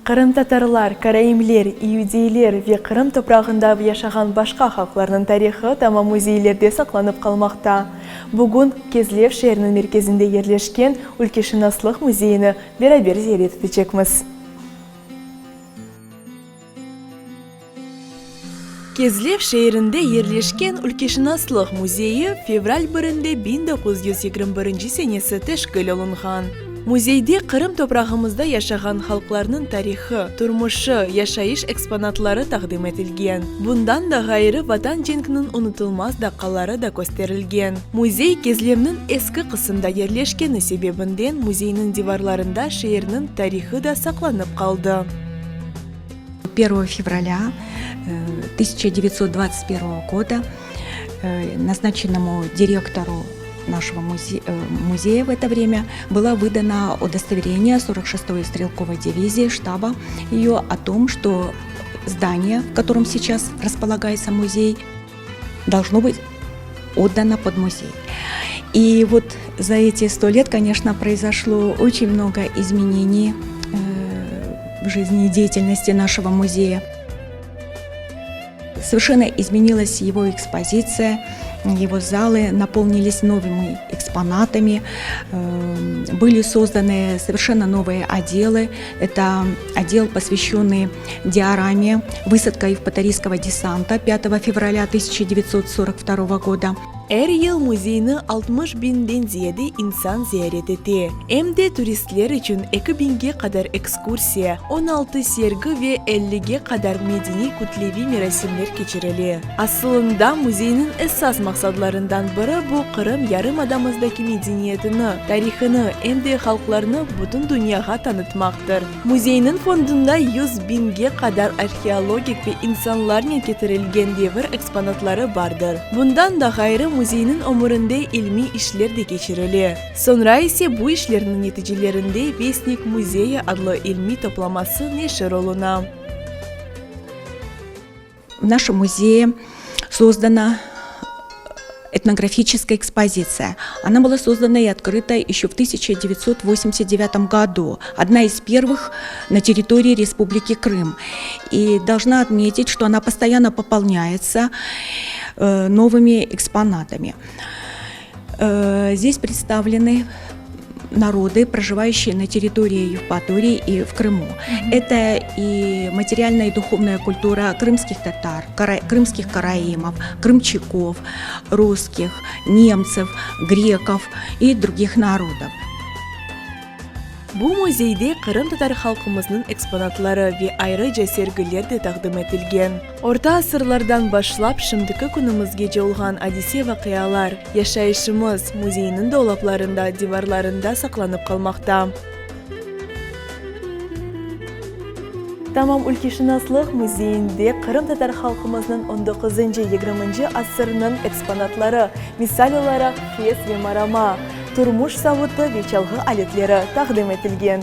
Кырым татарлар, караимлер, иудейлер ве Кырым топрағында яшаған башқа халықларның тарихы тама музейлерде сақланып қалмақта. Бүгін Кезлев шәрінің мерkezінде ерлешкен Өлкешінаслық музейіні берабер зиярет етечекміз. Кезлев шәрінде ерлешкен Өлкешінаслық музейі февраль 1-де 1921 сенесі тәшкіл олынған. Музейде Кырым топрағымызда яшаған халықларның тарихы, турмушы, яшайыш экспонатлары тақдим етілген. Бұндан да ғайры ватан женгінің ұнытылмас дақалары да көстерілген. Музей Кезлевнің ескі қысында ерлешкені себебінден музейнің диварларында шерінің тарихы да сақланып қалды. 1 февраля 1921 года назначенному директору нашего музея в это время было выдано удостоверение 46-й стрелковой дивизии штаба ее о том, что здание, в котором сейчас располагается музей, должно быть отдано под музей. И вот за эти 100 лет, конечно, произошло очень много изменений в жизни и деятельности нашего музея. Совершенно изменилась его экспозиция, его залы наполнились новыми экспонатами, были созданы совершенно новые отделы. Это отдел, посвященный диораме, высадка евпаторийского десанта 5 февраля 1942 года. Әр ел музейні 60 бинден зияде инсан зиярет ете. Әмде туристлер үшін 2000-ге қадар экскурсия, 16 сергі ве 50-ге қадар медени күтлеви мерасимлер кечірілі. Асылында музейнің эссас мақсадларından бірі бұл Кырым ярым адамыздаки медениетіні, тарихыны, әмде халықларны бүтін дүнияға танытмақтыр. Музейнің фондында 100 бинге қадар археологик ве инсанлармен кетірілген девір экспонатлары бардыр. Бұндан да ғайры музейнің өмірінде ilmi işler de geçirili. Sonra ise bu işlerin neticelerinde Вестник музея adlı ilmi toplaması neşr oluna. В нашем музее создана этнографическая экспозиция. Она была создана и открыта еще в 1989 году. Одна из первых на территории Республики Крым. И должна отметить, что она постоянно пополняется новыми экспонатами. Здесь представлены народы, проживающие на территории Евпатории и в Крыму. Это и материальная и духовная культура крымских татар, крымских караимов, крымчаков, русских, немцев, греков и других народов. Bu muzeyde Kırım Tatar halkımızın eksponatlары ve ayrıca sergiler de taqdim etilgen. Orta asırlardan başlap şimdiki günümüzge olgan hadise vakiyalar, yaşayışımız muzeyinin dolaplarında, divarlarında saklanıp kalmakta. Tamam Өлкешінаслық музейінде Kırım Tatar halkımızın 19-20 asırının eksponatları, misal olarak fes ve marama, turmuş savutu ve çalgı aletleri taqdim etilgen.